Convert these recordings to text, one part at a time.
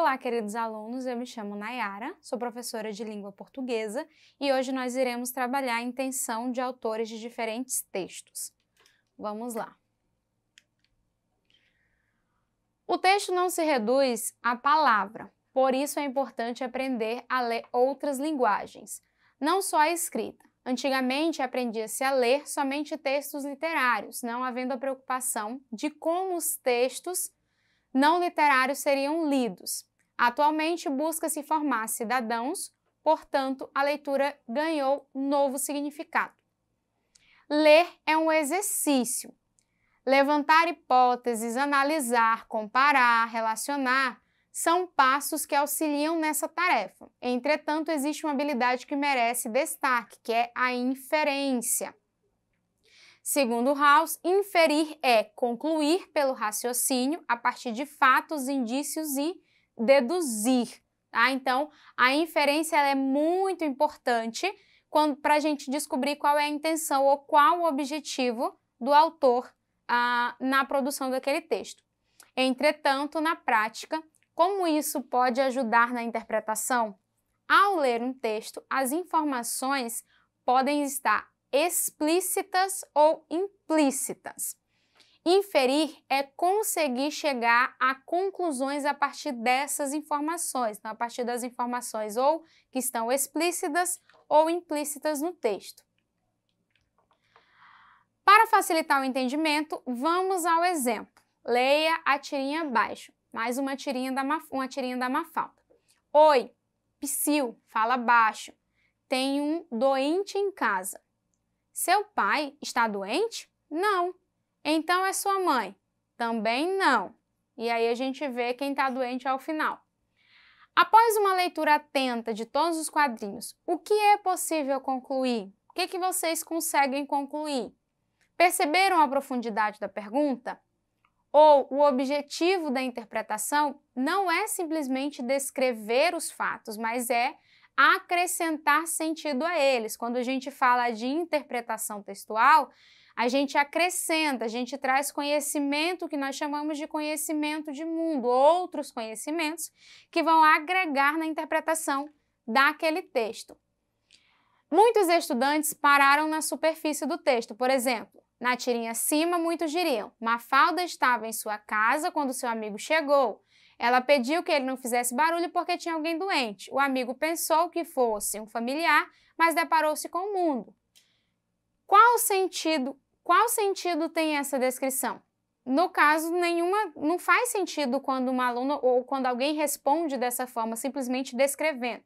Olá, queridos alunos, eu me chamo Nayara, sou professora de língua portuguesa e hoje nós iremos trabalhar a intenção de autores de diferentes textos. Vamos lá. O texto não se reduz à palavra, por isso é importante aprender a ler outras linguagens, não só a escrita. Antigamente aprendia-se a ler somente textos literários, não havendo a preocupação de como os textos não literários seriam lidos. Atualmente busca-se formar cidadãos, portanto, a leitura ganhou novo significado. Ler é um exercício. Levantar hipóteses, analisar, comparar, relacionar, são passos que auxiliam nessa tarefa. Entretanto, existe uma habilidade que merece destaque, que é a inferência. Segundo Rawls, inferir é concluir pelo raciocínio a partir de fatos, indícios e deduzir. Tá? Então, a inferência ela é muito importante para a gente descobrir qual é a intenção ou qual o objetivo do autor na produção daquele texto. Entretanto, na prática, como isso pode ajudar na interpretação? Ao ler um texto, as informações podem estar explícitas ou implícitas. Inferir é conseguir chegar a conclusões a partir dessas informações, então, a partir das informações ou que estão explícitas ou implícitas no texto. Para facilitar o entendimento, vamos ao exemplo. Leia a tirinha abaixo, mais uma tirinha da Mafalda. Oi, Psyu, fala baixo, tem um doente em casa. Seu pai está doente? Não. Então é sua mãe? Também não. E aí a gente vê quem está doente ao final. Após uma leitura atenta de todos os quadrinhos, o que é possível concluir? O que vocês conseguem concluir? Perceberam a profundidade da pergunta? Ou o objetivo da interpretação não é simplesmente descrever os fatos, mas é acrescentar sentido a eles. Quando a gente fala de interpretação textual, a gente acrescenta, a gente traz conhecimento que nós chamamos de conhecimento de mundo, outros conhecimentos que vão agregar na interpretação daquele texto. Muitos estudantes pararam na superfície do texto, por exemplo, na tirinha acima, muitos diriam: Mafalda estava em sua casa quando seu amigo chegou. Ela pediu que ele não fizesse barulho porque tinha alguém doente. O amigo pensou que fosse um familiar, mas deparou-se com o mundo. Qual sentido tem essa descrição? No caso, não faz sentido quando uma aluna ou quando alguém responde dessa forma, simplesmente descrevendo.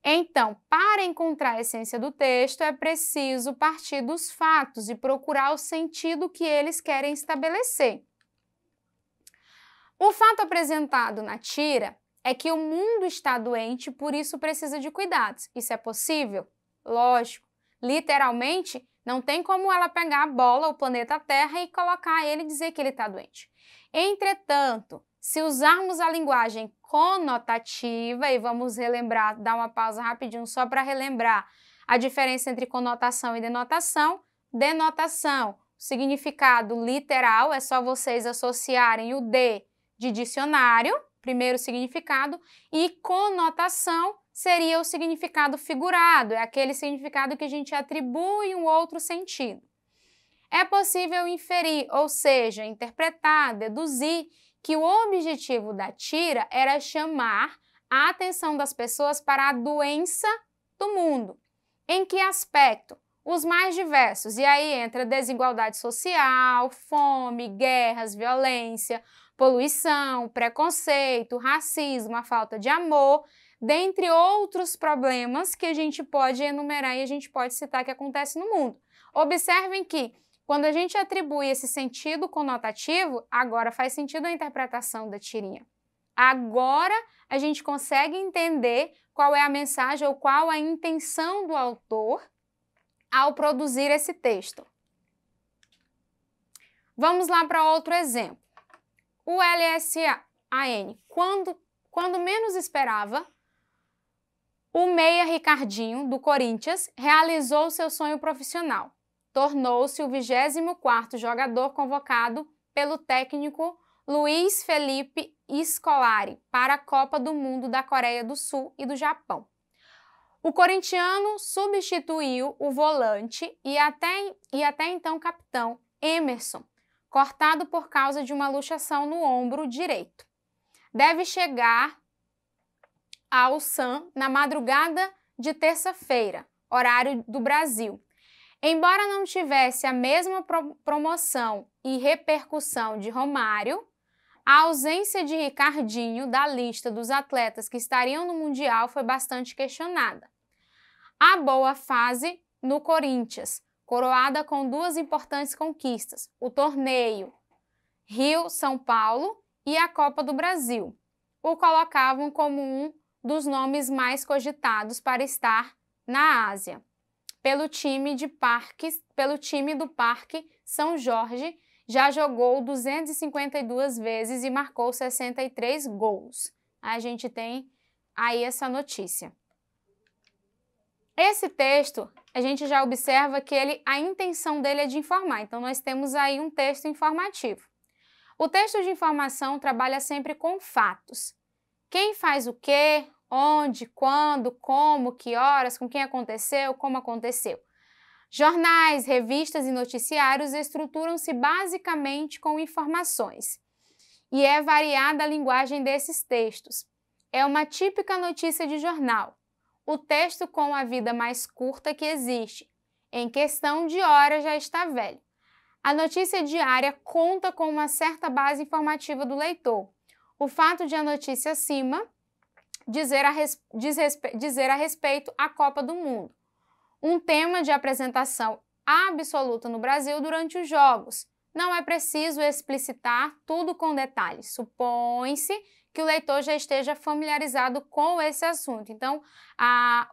Então, para encontrar a essência do texto, é preciso partir dos fatos e procurar o sentido que eles querem estabelecer. O fato apresentado na tira é que o mundo está doente, por isso precisa de cuidados. Isso é possível? Lógico. Literalmente, não tem como ela pegar a bola, o planeta Terra, e colocar ele e dizer que ele está doente. Entretanto, se usarmos a linguagem conotativa, e vamos relembrar, dar uma pausa rapidinho só para relembrar a diferença entre conotação e denotação. Denotação, significado literal, é só vocês associarem o de dicionário, primeiro significado, e conotação seria o significado figurado, é aquele significado que a gente atribui um outro sentido. É possível inferir, ou seja, interpretar, deduzir, que o objetivo da tira era chamar a atenção das pessoas para a doença do mundo. Em que aspecto? Os mais diversos. E aí entra desigualdade social, fome, guerras, violência, poluição, preconceito, racismo, a falta de amor, dentre outros problemas que a gente pode enumerar e a gente pode citar que acontece no mundo. Observem que, quando a gente atribui esse sentido conotativo, agora faz sentido a interpretação da tirinha. Agora a gente consegue entender qual é a mensagem ou qual a intenção do autor ao produzir esse texto. Vamos lá para outro exemplo. O LSAN. Quando menos esperava, o meia Ricardinho, do Corinthians, realizou seu sonho profissional. Tornou-se o 24º jogador convocado pelo técnico Luiz Felipe Scolari para a Copa do Mundo da Coreia do Sul e do Japão. O corintiano substituiu o volante e até então capitão Emerson, cortado por causa de uma luxação no ombro direito. Deve chegar ao Sun na madrugada de terça-feira, horário do Brasil. Embora não tivesse a mesma promoção e repercussão de Romário, a ausência de Ricardinho da lista dos atletas que estariam no Mundial foi bastante questionada. A boa fase no Corinthians, coroada com duas importantes conquistas, o torneio Rio-São Paulo e a Copa do Brasil, o colocavam como um dos nomes mais cogitados para estar na Ásia. Pelo time do Parque São Jorge, já jogou 252 vezes e marcou 63 gols. A gente tem aí essa notícia. Esse texto, a gente já observa que a intenção dele é de informar, então nós temos aí um texto informativo. O texto de informação trabalha sempre com fatos. Quem faz o quê, onde, quando, como, que horas, com quem aconteceu, como aconteceu. Jornais, revistas e noticiários estruturam-se basicamente com informações. E é variada a linguagem desses textos. É uma típica notícia de jornal. O texto com a vida mais curta que existe. Em questão de horas já está velho. A notícia diária conta com uma certa base informativa do leitor. O fato de a notícia acima dizer a respeito à Copa do Mundo. Um tema de apresentação absoluta no Brasil durante os Jogos. Não é preciso explicitar tudo com detalhes. Supõe-se que o leitor já esteja familiarizado com esse assunto. Então,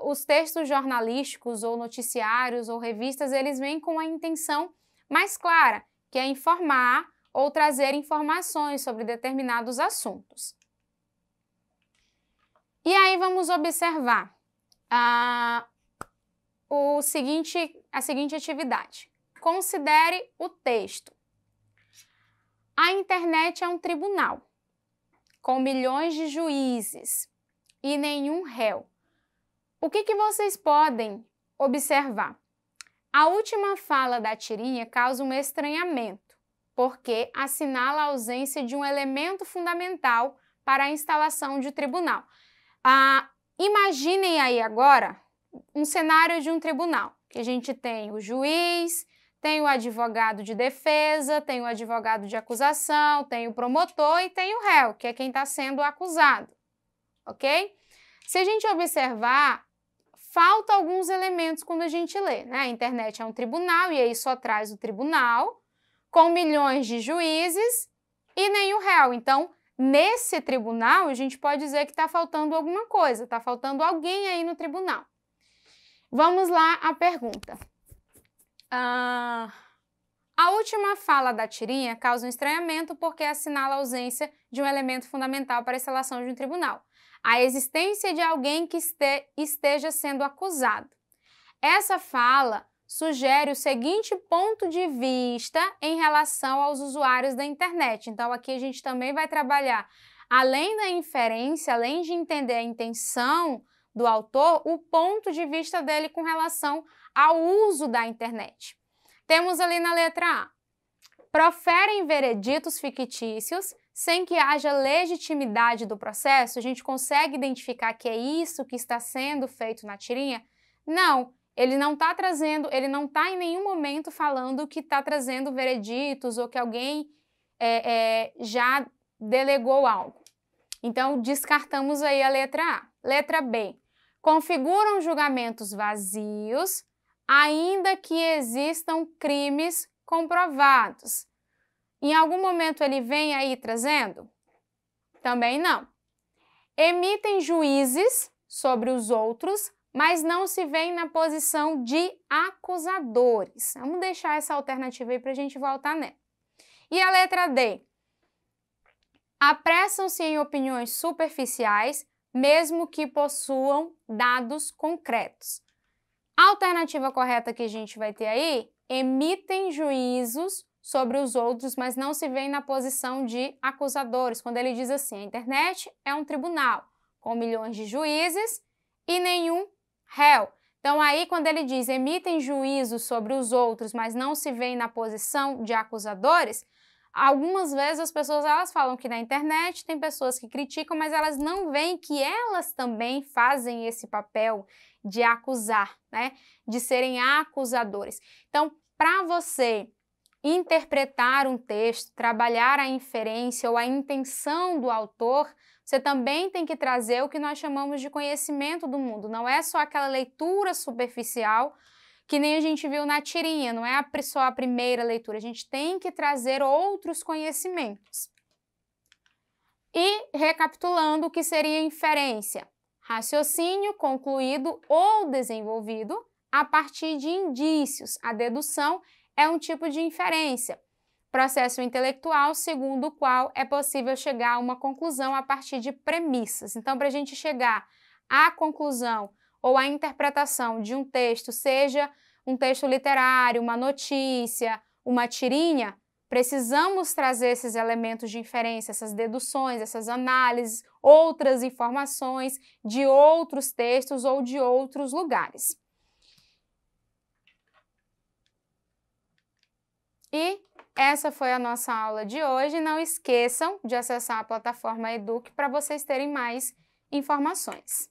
os textos jornalísticos ou noticiários ou revistas, eles vêm com a intenção mais clara, que é informar ou trazer informações sobre determinados assuntos. E aí vamos observar a seguinte atividade. Considere o texto. A internet é um tribunal com milhões de juízes e nenhum réu. O que vocês podem observar? A última fala da tirinha causa um estranhamento, porque assinala a ausência de um elemento fundamental para a instalação de tribunal. Imaginem aí agora um cenário de um tribunal, que a gente tem o juiz, tem o advogado de defesa, tem o advogado de acusação, tem o promotor e tem o réu, que é quem está sendo acusado, ok? Se a gente observar, falta alguns elementos quando a gente lê, né? A internet é um tribunal e aí só traz o tribunal com milhões de juízes e nenhum réu. Então, nesse tribunal, a gente pode dizer que está faltando alguma coisa, está faltando alguém aí no tribunal. Vamos lá à pergunta. A última fala da tirinha causa um estranhamento porque assinala a ausência de um elemento fundamental para a instalação de um tribunal. A existência de alguém que esteja sendo acusado. Essa fala sugere o seguinte ponto de vista em relação aos usuários da internet. Então, aqui a gente também vai trabalhar, além da inferência, além de entender a intenção do autor, o ponto de vista dele com relação ao uso da internet. Temos ali na letra A. Proferem vereditos fictícios sem que haja legitimidade do processo. A gente consegue identificar que é isso que está sendo feito na tirinha? Não, ele não está trazendo, ele não está em nenhum momento falando que está trazendo vereditos ou que alguém já delegou algo. Então, descartamos aí a letra A. Letra B. Configuram julgamentos vazios, ainda que existam crimes comprovados. Em algum momento ele vem aí trazendo? Também não. Emitem juízes sobre os outros, mas não se veem na posição de acusadores. Vamos deixar essa alternativa aí para a gente voltar nela. E a letra D? Apressam-se em opiniões superficiais, mesmo que possuam dados concretos. A alternativa correta que a gente vai ter aí, emitem juízos sobre os outros, mas não se veem na posição de acusadores, quando ele diz assim: a internet é um tribunal com milhões de juízes e nenhum réu. Então, aí, quando ele diz emitem juízos sobre os outros, mas não se veem na posição de acusadores, algumas vezes as pessoas elas falam que na internet tem pessoas que criticam, mas elas não veem que elas também fazem esse papel de acusar, né? De serem acusadores. Então, para você interpretar um texto, trabalhar a inferência ou a intenção do autor, você também tem que trazer o que nós chamamos de conhecimento do mundo. Não é só aquela leitura superficial que nem a gente viu na tirinha, não é só a primeira leitura. A gente tem que trazer outros conhecimentos. E, recapitulando, o que seria inferência? Raciocínio concluído ou desenvolvido a partir de indícios. A dedução é um tipo de inferência, processo intelectual segundo o qual é possível chegar a uma conclusão a partir de premissas. Então, para a gente chegar à conclusão ou à interpretação de um texto, seja um texto literário, uma notícia, uma tirinha, precisamos trazer esses elementos de inferência, essas deduções, essas análises, outras informações de outros textos ou de outros lugares. E essa foi a nossa aula de hoje. Não esqueçam de acessar a plataforma Eduque para vocês terem mais informações.